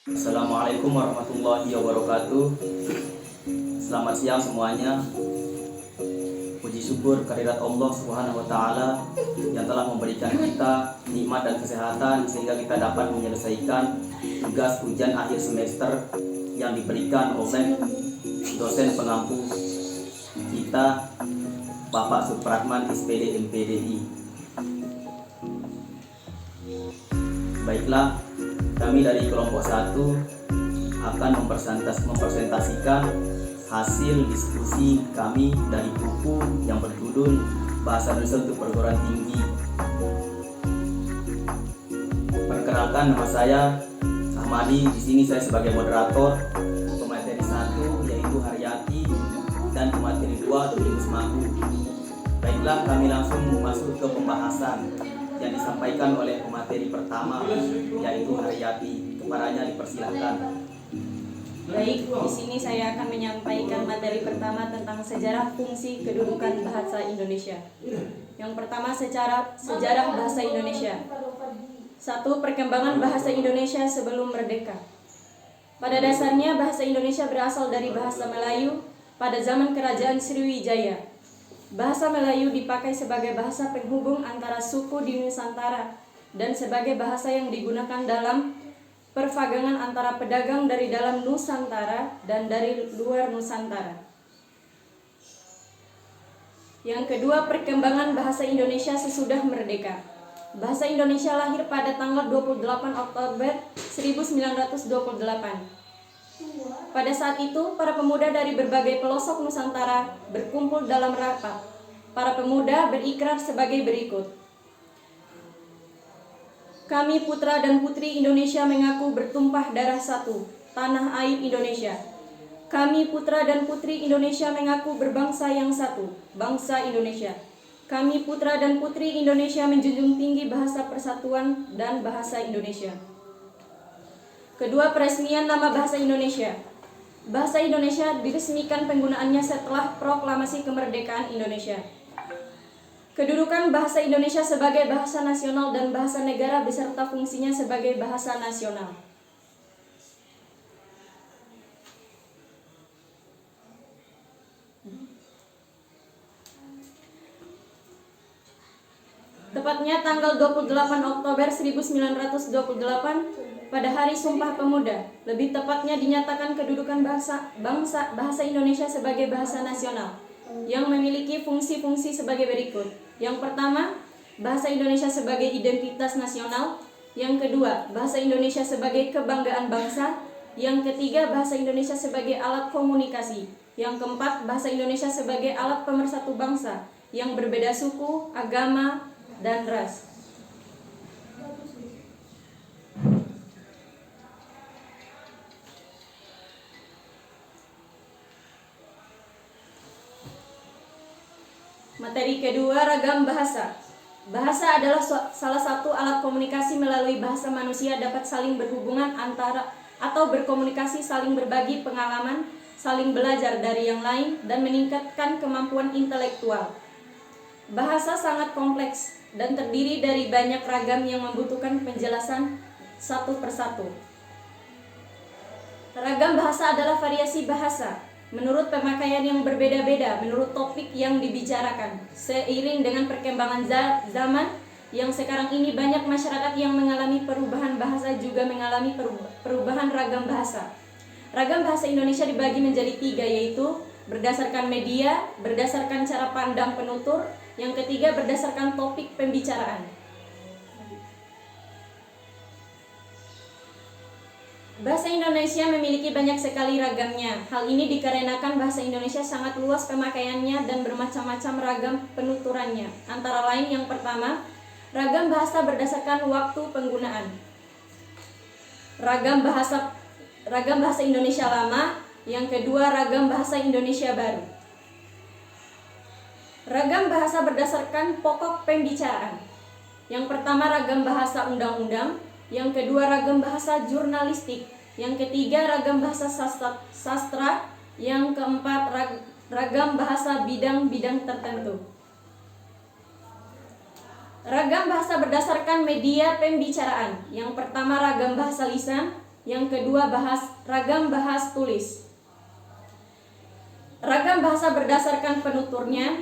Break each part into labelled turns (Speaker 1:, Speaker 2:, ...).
Speaker 1: Assalamualaikum warahmatullahi wabarakatuh. Selamat siang semuanya. Puji syukur kehadirat Allah Subhanahu wa taala yang telah memberikan kita nikmat dan kesehatan sehingga kita dapat menyelesaikan tugas ujian akhir semester yang diberikan oleh dosen pengampu kita, Bapak Supratman SPD MPDI. Baiklah, kami dari kelompok 1 akan mempresentasikan hasil diskusi kami dari buku yang berjudul Bahasa Indonesia untuk Perguruan Tinggi. Perkenalkan, nama saya Ahmadi. Di sini saya sebagai moderator. Pemateri 1 yaitu Haryati dan pemateri 2 Dominus Magu. Baiklah, kami langsung masuk ke pembahasan yang disampaikan oleh pemateri pertama yaitu Haryati. Kepadanya dipersilahkan.
Speaker 2: Baik, di sini saya akan menyampaikan materi pertama tentang sejarah fungsi kedudukan bahasa Indonesia. Yang pertama, sejarah bahasa Indonesia. 1. Perkembangan bahasa Indonesia sebelum merdeka. Pada dasarnya bahasa Indonesia berasal dari bahasa Melayu pada zaman Kerajaan Sriwijaya. Bahasa Melayu dipakai sebagai bahasa penghubung antara suku di Nusantara dan sebagai bahasa yang digunakan dalam perdagangan antara pedagang dari dalam Nusantara dan dari luar Nusantara. Yang kedua, perkembangan bahasa Indonesia sesudah merdeka. Bahasa Indonesia lahir pada tanggal 28 Oktober 1928. Pada saat itu, para pemuda dari berbagai pelosok Nusantara berkumpul dalam rapat. Para pemuda berikrar sebagai berikut. Kami putra dan putri Indonesia mengaku bertumpah darah satu, tanah air Indonesia. Kami putra dan putri Indonesia mengaku berbangsa yang satu, bangsa Indonesia. Kami putra dan putri Indonesia menjunjung tinggi bahasa persatuan dan bahasa Indonesia. Kedua, peresmian nama bahasa Indonesia. Bahasa Indonesia diresmikan penggunaannya setelah proklamasi kemerdekaan Indonesia. Kedudukan bahasa Indonesia sebagai bahasa nasional dan bahasa negara beserta fungsinya sebagai bahasa nasional. Tepatnya tanggal 28 Oktober 1928 pada Hari Sumpah Pemuda, lebih tepatnya dinyatakan kedudukan bahasa Indonesia sebagai bahasa nasional yang memiliki fungsi-fungsi sebagai berikut. Yang pertama, bahasa Indonesia sebagai identitas nasional. Yang kedua, bahasa Indonesia sebagai kebanggaan bangsa. Yang ketiga, bahasa Indonesia sebagai alat komunikasi. Yang keempat, bahasa Indonesia sebagai alat pemersatu bangsa yang berbeda suku, agama, dan ras. Materi kedua, ragam bahasa. Bahasa adalah salah satu alat komunikasi. Melalui bahasa manusia dapat saling berhubungan atau berkomunikasi, saling berbagi pengalaman, saling belajar dari yang lain, dan meningkatkan kemampuan intelektual. Bahasa sangat kompleks dan terdiri dari banyak ragam yang membutuhkan penjelasan satu persatu. Ragam bahasa adalah variasi bahasa menurut pemakaian yang berbeda-beda, menurut topik yang dibicarakan. Seiring dengan perkembangan zaman yang sekarang ini, banyak masyarakat yang mengalami perubahan bahasa juga mengalami perubahan ragam bahasa. Ragam bahasa Indonesia dibagi menjadi 3, yaitu berdasarkan media, berdasarkan cara pandang penutur, yang ketiga berdasarkan topik pembicaraan. Bahasa Indonesia memiliki banyak sekali ragamnya. Hal ini dikarenakan bahasa Indonesia sangat luas pemakaiannya dan bermacam-macam ragam penuturannya. Antara lain, yang pertama, ragam bahasa berdasarkan waktu penggunaan. Ragam bahasa Indonesia lama. Yang kedua, ragam bahasa Indonesia baru. Ragam bahasa berdasarkan pokok pembicaraan. Yang pertama, ragam bahasa undang-undang. Yang kedua, ragam bahasa jurnalistik. Yang ketiga, ragam bahasa sastra. Yang keempat, ragam bahasa bidang-bidang tertentu. Ragam bahasa berdasarkan media pembicaraan. Yang pertama, ragam bahasa lisan. Yang kedua, ragam bahasa tulis. Ragam bahasa berdasarkan penuturnya.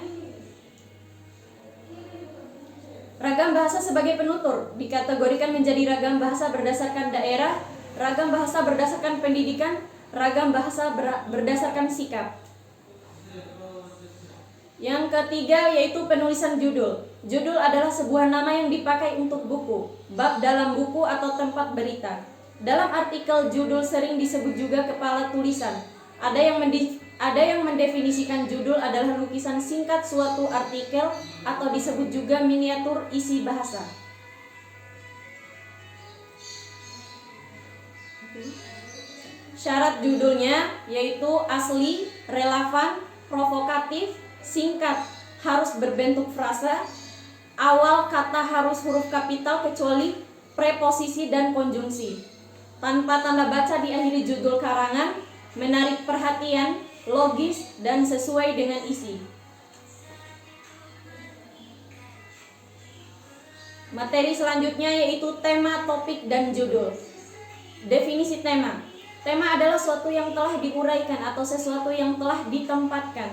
Speaker 2: Ragam bahasa sebagai penutur dikategorikan menjadi ragam bahasa berdasarkan daerah, ragam bahasa berdasarkan pendidikan, ragam bahasa berdasarkan sikap. Yang ketiga yaitu penulisan judul. Judul adalah sebuah nama yang dipakai untuk buku, bab dalam buku atau tempat berita. Dalam artikel judul sering disebut juga kepala tulisan. Ada yang mendefinisikan judul adalah lukisan singkat suatu artikel atau disebut juga miniatur isi bahasa. Syarat judulnya yaitu asli, relevan, provokatif, singkat, harus berbentuk frase, awal kata harus huruf kapital kecuali preposisi dan konjungsi. Tanpa tanda baca diakhiri judul karangan, menarik perhatian, logis, dan sesuai dengan isi. Materi selanjutnya yaitu tema, topik, dan judul. Definisi tema. Tema adalah sesuatu yang telah diuraikan atau sesuatu yang telah ditempatkan.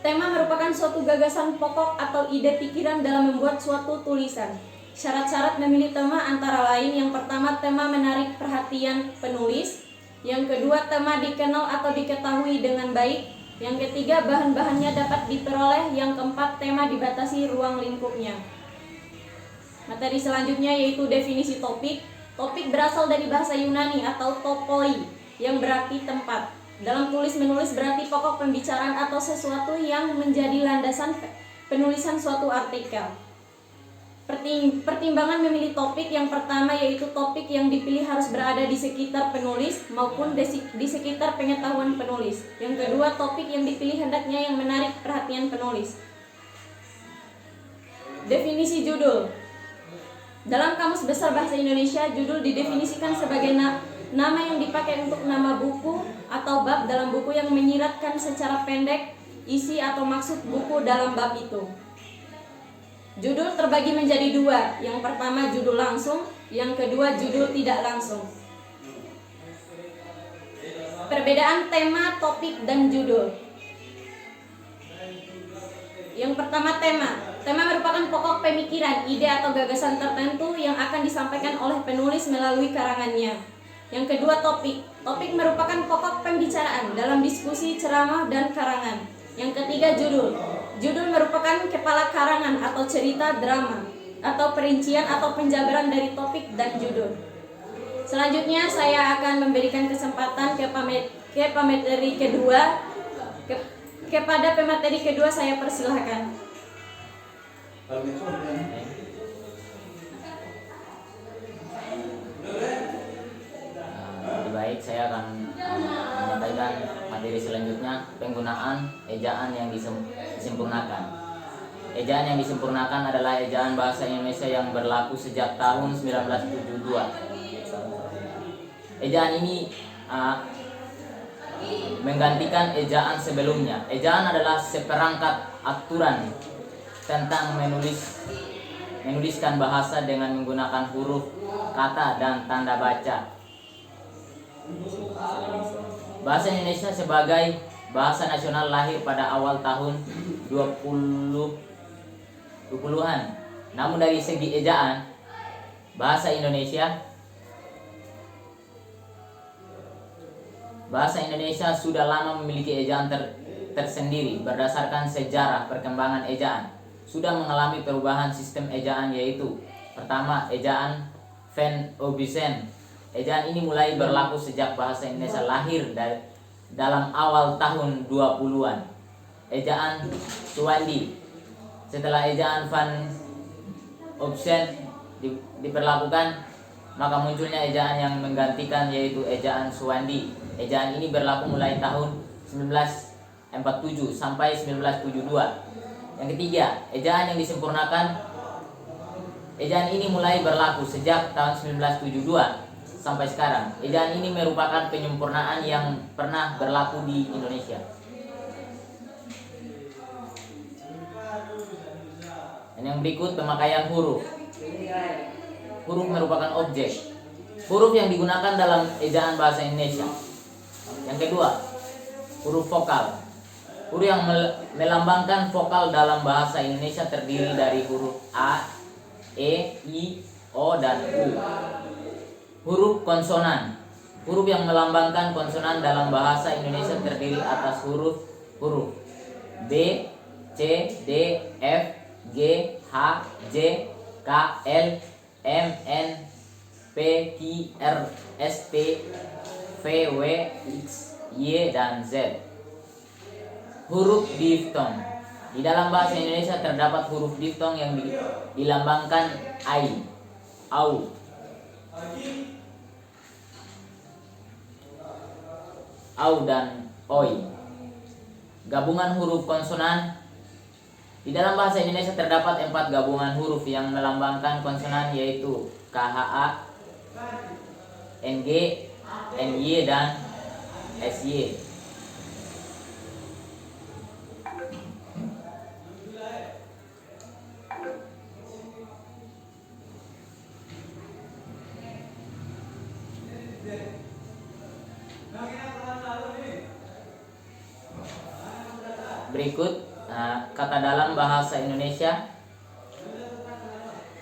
Speaker 2: Tema merupakan suatu gagasan pokok atau ide pikiran dalam membuat suatu tulisan. Syarat-syarat memilih tema antara lain: yang pertama, tema menarik perhatian penulis; yang kedua, tema dikenal atau diketahui dengan baik; yang ketiga, bahan-bahannya dapat diperoleh; yang keempat, tema dibatasi ruang lingkupnya. Materi selanjutnya yaitu definisi topik. Topik berasal dari bahasa Yunani atau topoi yang berarti tempat. Dalam tulis-menulis berarti pokok pembicaraan atau sesuatu yang menjadi landasan penulisan suatu artikel. Pertimbangan memilih topik: yang pertama yaitu topik yang dipilih harus berada di sekitar penulis maupun di sekitar pengetahuan penulis. Yang kedua, topik yang dipilih hendaknya yang menarik perhatian penulis. Definisi judul. Dalam Kamus Besar Bahasa Indonesia, judul didefinisikan sebagai nama yang dipakai untuk nama buku atau bab dalam buku yang menyiratkan secara pendek isi atau maksud buku dalam bab itu. Judul terbagi menjadi dua. Yang pertama judul langsung, yang kedua judul tidak langsung. Perbedaan tema, topik, dan judul. Yang pertama, tema. Tema merupakan pokok pemikiran, ide atau gagasan tertentu yang akan disampaikan oleh penulis melalui karangannya. Yang kedua, topik. Topik merupakan pokok pembicaraan dalam diskusi, ceramah, dan karangan. Yang ketiga, judul. Judul merupakan kepala karangan atau cerita, drama, atau perincian atau penjabaran dari topik dan judul. Selanjutnya saya akan memberikan kesempatan kepada pemateri kedua, saya persilahkan.
Speaker 3: Baik, saya akan menyampaikan materi selanjutnya, penggunaan ejaan yang disempurnakan. Ejaan yang disempurnakan adalah ejaan bahasa Indonesia yang berlaku sejak tahun 1972. Ejaan ini menggantikan ejaan sebelumnya. Ejaan adalah seperangkat aturan tentang menuliskan bahasa dengan menggunakan huruf, kata, dan tanda baca. Bahasa Indonesia sebagai bahasa nasional lahir pada awal tahun 20-an. Namun dari segi ejaan, bahasa Indonesia sudah lama memiliki ejaan tersendiri berdasarkan sejarah perkembangan ejaan. Sudah mengalami perubahan sistem ejaan, yaitu pertama, ejaan Van Obiesen. Ejaan ini mulai berlaku sejak bahasa Indonesia lahir dalam awal tahun 20-an. Ejaan Suwandi. Setelah ejaan Van Obiesen diberlakukan, maka munculnya ejaan yang menggantikan, yaitu ejaan Suwandi. Ejaan ini berlaku mulai tahun 1947 sampai 1972. Yang ketiga, ejaan yang disempurnakan. Ejaan ini mulai berlaku sejak tahun 1972 sampai sekarang. Ejaan ini merupakan penyempurnaan yang pernah berlaku di Indonesia. Dan yang berikut, pemakaian huruf. Huruf merupakan objek. Huruf yang digunakan dalam ejaan bahasa Indonesia. Yang kedua, huruf vokal. Huruf yang melambangkan vokal dalam bahasa Indonesia terdiri dari huruf A, E, I, O, dan U. Huruf konsonan. Huruf yang melambangkan konsonan dalam bahasa Indonesia terdiri atas huruf B, C, D, F, G, H, J, K, L, M, N, P, Q, R, S, T, V, W, X, Y, dan Z. Huruf diftong. Di dalam bahasa Indonesia terdapat huruf diftong yang dilambangkan ai, au, dan oi. Gabungan huruf konsonan. Di dalam bahasa Indonesia terdapat 4 gabungan huruf yang melambangkan konsonan, yaitu KHA, NG, NY, dan SY. Berikut kata dalam bahasa Indonesia.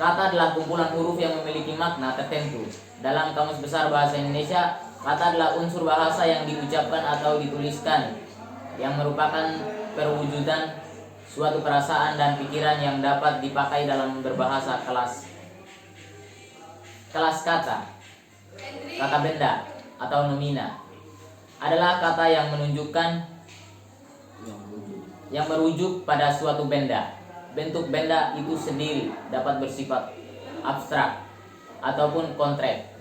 Speaker 3: Kata adalah kumpulan huruf yang memiliki makna tertentu. Dalam Kamus Besar Bahasa Indonesia, kata adalah unsur bahasa yang diucapkan atau dituliskan yang merupakan perwujudan suatu perasaan dan pikiran yang dapat dipakai dalam berbahasa. Kelas kata benda atau nomina adalah kata yang menunjukkan yang merujuk pada suatu benda. Bentuk benda itu sendiri dapat bersifat abstrak ataupun konkret.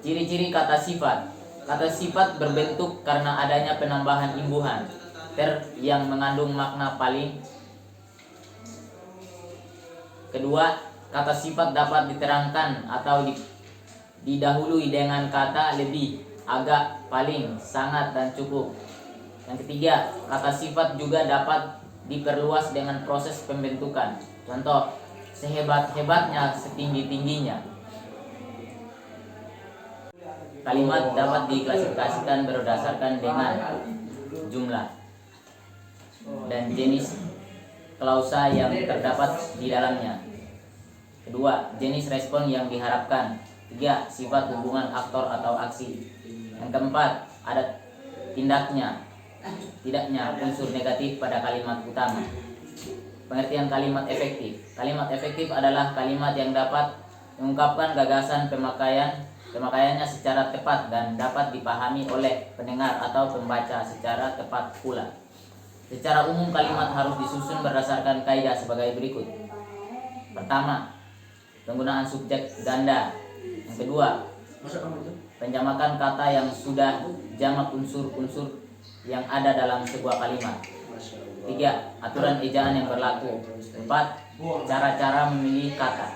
Speaker 3: Ciri-ciri kata sifat. Kata sifat berbentuk karena adanya penambahan imbuhan yang mengandung makna paling. Kedua, kata sifat dapat diterangkan atau didahului dengan kata lebih, agak, paling, sangat, dan cukup. Yang ketiga, kata sifat juga dapat diperluas dengan proses pembentukan. Contoh, sehebat-hebatnya, setinggi-tingginya. Kalimat dapat diklasifikasikan berdasarkan dengan jumlah dan jenis klausa yang terdapat di dalamnya. Kedua, jenis respon yang diharapkan. Tiga, sifat hubungan aktor atau aksi. Yang keempat, ada tidaknya unsur negatif pada kalimat utama. Pengertian kalimat efektif. Kalimat efektif adalah kalimat yang dapat mengungkapkan gagasan pemakaiannya secara tepat dan dapat dipahami oleh pendengar atau pembaca secara tepat pula. Secara umum kalimat harus disusun berdasarkan kaidah sebagai berikut. Pertama, penggunaan subjek ganda. Yang kedua, penjamakan kata yang sudah jamak unsur-unsur yang ada dalam sebuah kalimat. Tiga, aturan ejaan yang berlaku. Empat, cara-cara memilih kata.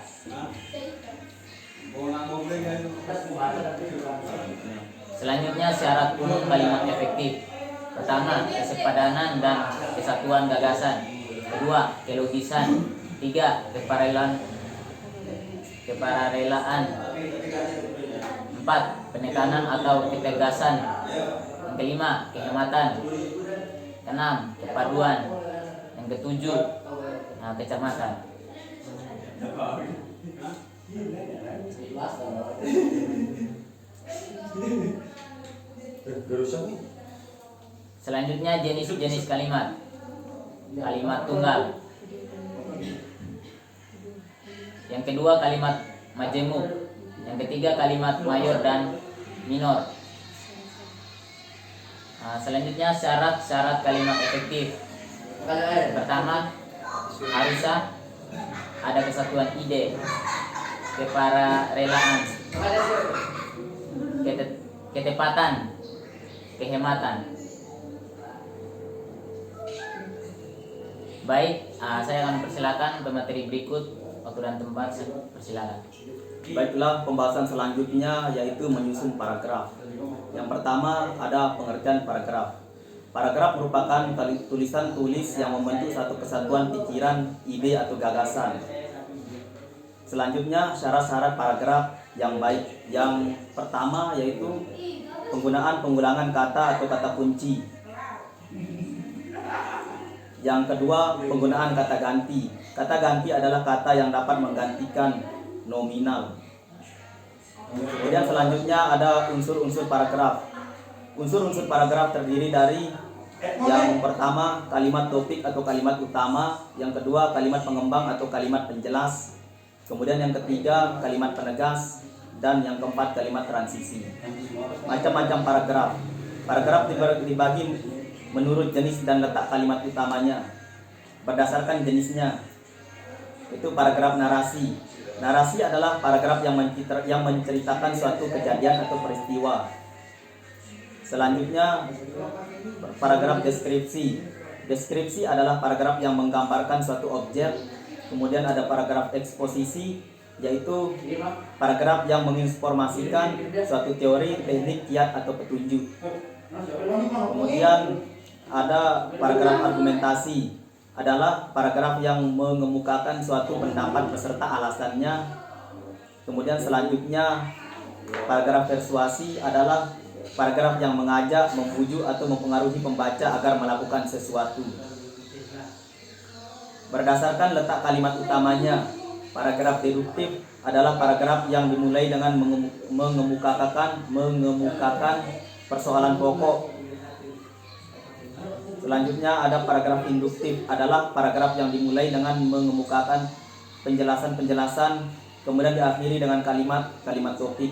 Speaker 3: Selanjutnya, syarat umum kalimat efektif. Pertama, kesepadanan dan kesatuan gagasan. Kedua, kelogisan. Tiga, keparelaan. Empat, penekanan atau ketegasan. Yang kelima, kehematan. Keenam, kepaduan. Yang ketujuh, kecermatan. Selanjutnya, jenis-jenis kalimat. Kalimat tunggal. Yang kedua, kalimat majemuk. Yang ketiga, kalimat mayor dan minor. Selanjutnya, syarat-syarat kalimat efektif. Pertama, harusnya ada kesatuan ide, keparelaan, ketepatan, kehematan. Baik, saya akan persilakan pemateri berikut. Waktu dan tempat, persilakan.
Speaker 1: Baiklah, pembahasan selanjutnya yaitu menyusun paragraf. Yang pertama ada pengertian paragraf. Paragraf merupakan tulisan tulis yang membentuk satu kesatuan pikiran, ide atau gagasan. Selanjutnya syarat-syarat paragraf yang baik. Yang pertama yaitu penggunaan pengulangan kata atau kata kunci. Yang kedua, penggunaan kata ganti. Kata ganti adalah kata yang dapat menggantikan nominal. Kemudian selanjutnya ada unsur-unsur paragraf. Unsur-unsur paragraf terdiri dari yang pertama kalimat topik atau kalimat utama, yang kedua kalimat pengembang atau kalimat penjelas, kemudian yang ketiga kalimat penegas, dan yang keempat kalimat transisi. Macam-macam paragraf. Paragraf dibagi menurut jenis dan letak kalimat utamanya. Berdasarkan jenisnya, itu paragraf narasi. Narasi adalah paragraf yang menceritakan suatu kejadian atau peristiwa. Selanjutnya paragraf deskripsi. Deskripsi adalah paragraf yang menggambarkan suatu objek. Kemudian ada paragraf eksposisi, yaitu paragraf yang menginformasikan suatu teori, teknik, kiat atau petunjuk. Kemudian ada paragraf argumentasi, adalah paragraf yang mengemukakan suatu pendapat beserta alasannya. Kemudian selanjutnya paragraf persuasi adalah paragraf yang mengajak, membujuk atau mempengaruhi pembaca agar melakukan sesuatu. Berdasarkan letak kalimat utamanya, paragraf deduktif adalah paragraf yang dimulai dengan mengemukakan persoalan pokok. Selanjutnya ada paragraf induktif, adalah paragraf yang dimulai dengan mengemukakan penjelasan-penjelasan, kemudian diakhiri dengan kalimat topik.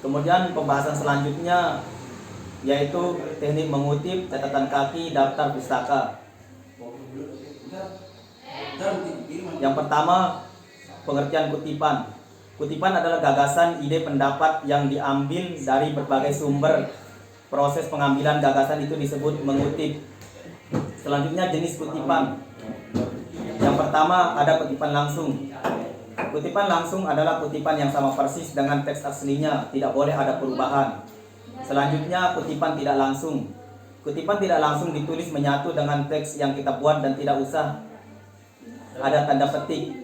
Speaker 1: Kemudian pembahasan selanjutnya yaitu teknik mengutip, catatan kaki, daftar pustaka. Yang pertama, pengertian kutipan. Kutipan adalah gagasan, ide, pendapat yang diambil dari berbagai sumber. Proses pengambilan gagasan itu disebut mengutip. Selanjutnya jenis kutipan. Yang pertama ada kutipan langsung. Kutipan langsung adalah kutipan yang sama persis dengan teks aslinya, tidak boleh ada perubahan. Selanjutnya kutipan tidak langsung. Kutipan tidak langsung ditulis menyatu dengan teks yang kita buat dan tidak usah ada tanda petik.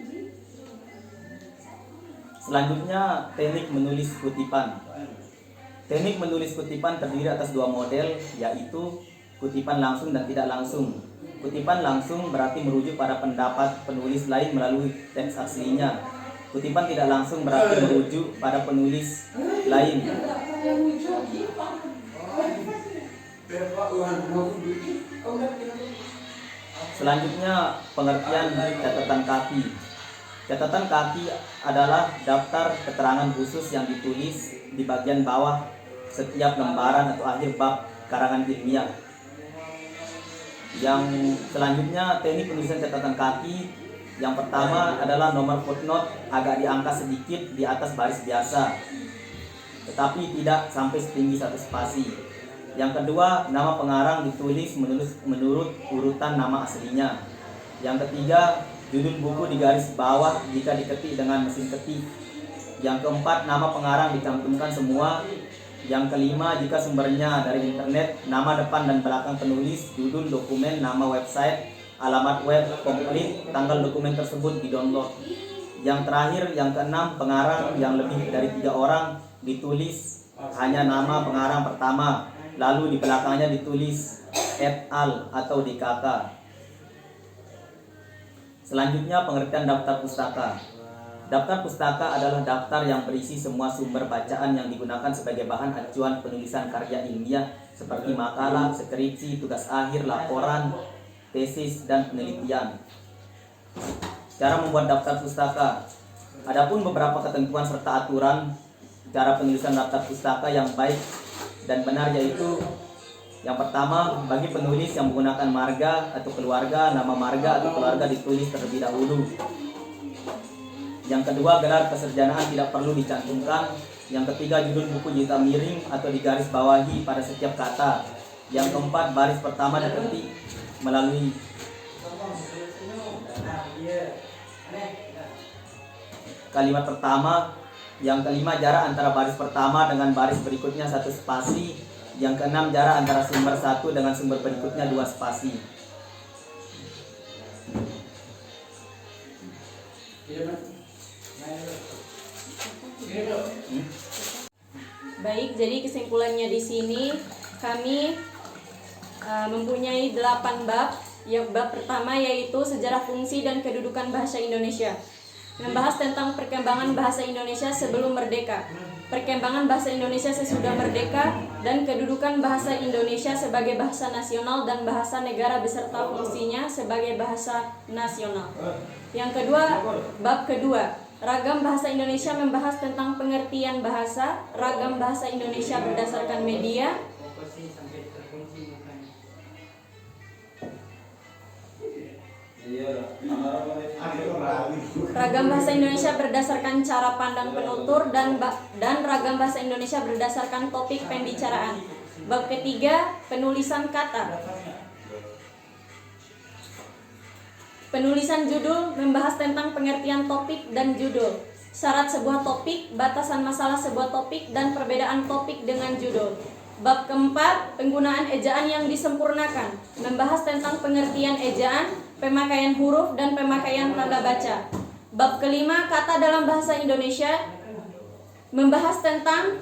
Speaker 1: Selanjutnya teknik menulis kutipan. Teknik menulis kutipan terdiri atas dua model, yaitu kutipan langsung dan tidak langsung. Kutipan langsung berarti merujuk pada pendapat penulis lain melalui teks aslinya. Kutipan tidak langsung berarti merujuk pada penulis lain. Selanjutnya pengertian catatan kaki. Catatan kaki adalah daftar keterangan khusus yang ditulis di bagian bawah setiap lembaran atau akhir bab karangan ilmiah. Yang selanjutnya teknik penulisan catatan kaki. Yang pertama adalah nomor footnote agak diangkat sedikit di atas baris biasa, tetapi tidak sampai setinggi satu spasi. Yang kedua, nama pengarang ditulis menurut urutan nama aslinya. Yang ketiga, judul buku di garis bawah jika diketik dengan mesin ketik. Yang keempat, nama pengarang dicantumkan semua. Yang kelima, jika sumbernya dari internet, nama depan dan belakang penulis, judul dokumen, nama website, alamat web, komplit, tanggal dokumen tersebut di-download. Yang terakhir, yang keenam, pengarang yang lebih dari 3 orang ditulis hanya nama pengarang pertama, lalu di belakangnya ditulis et al atau DKK. Selanjutnya pengertian daftar pustaka. Daftar pustaka adalah daftar yang berisi semua sumber bacaan yang digunakan sebagai bahan acuan penulisan karya ilmiah seperti makalah, skripsi, tugas akhir, laporan, tesis, dan penelitian. Cara membuat daftar pustaka. Adapun beberapa ketentuan serta aturan cara penulisan daftar pustaka yang baik dan benar, yaitu yang pertama, bagi penulis yang menggunakan marga atau keluarga, nama marga atau keluarga ditulis terlebih dahulu. Yang kedua, gelar kesarjanaan tidak perlu dicantumkan. Yang ketiga, judul buku jika miring atau digaris bawahi pada setiap kata. Yang keempat, baris pertama diketik melalui kalimat pertama, Yang kelima, jarak antara baris pertama dengan baris berikutnya 1 spasi. Yang keenam, jarak antara sumber satu dengan sumber berikutnya 2 spasi.
Speaker 2: Baik, jadi kesimpulannya di sini kami mempunyai 8 bab. Yang bab pertama yaitu sejarah fungsi dan kedudukan bahasa Indonesia. Membahas tentang perkembangan bahasa Indonesia sebelum merdeka, perkembangan bahasa Indonesia sesudah merdeka, dan kedudukan bahasa Indonesia sebagai bahasa nasional dan bahasa negara beserta fungsinya sebagai bahasa nasional. Yang kedua, bab kedua, ragam bahasa Indonesia, membahas tentang pengertian bahasa, ragam bahasa Indonesia berdasarkan media, ragam bahasa Indonesia berdasarkan cara pandang penutur, dan ragam bahasa Indonesia berdasarkan topik pembicaraan. Bab ketiga, penulisan kata. Penulisan judul, membahas tentang pengertian topik dan judul, syarat sebuah topik, batasan masalah sebuah topik, dan perbedaan topik dengan judul. Bab keempat, penggunaan ejaan yang disempurnakan, membahas tentang pengertian ejaan, pemakaian huruf, dan pemakaian tanda baca. Bab kelima, kata dalam bahasa Indonesia, membahas tentang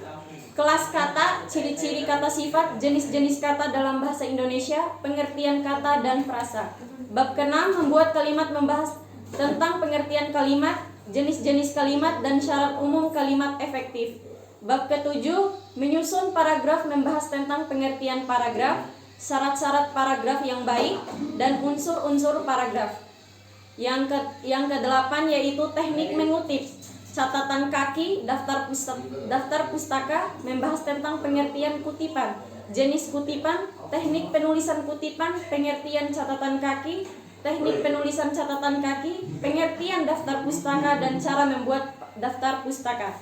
Speaker 2: kelas kata, ciri-ciri kata sifat, jenis-jenis kata dalam bahasa Indonesia, pengertian kata dan frasa. Bab keenam, membuat kalimat, membahas tentang pengertian kalimat, jenis-jenis kalimat, dan syarat umum kalimat efektif. Bab ketujuh, menyusun paragraf, membahas tentang pengertian paragraf, syarat-syarat paragraf yang baik, dan unsur-unsur paragraf. Yang kedelapan yaitu teknik mengutip, catatan kaki, daftar pustaka, membahas tentang pengertian kutipan, jenis kutipan, teknik penulisan kutipan, pengertian catatan kaki, teknik penulisan catatan kaki, pengertian daftar pustaka, dan cara membuat daftar pustaka.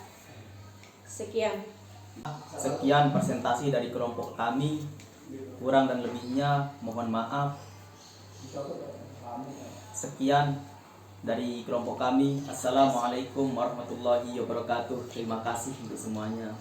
Speaker 2: Sekian
Speaker 1: presentasi dari kelompok kami. Kurang dan lebihnya mohon maaf. Sekian dari kelompok kami. Assalamualaikum warahmatullahi wabarakatuh. Terima kasih untuk semuanya.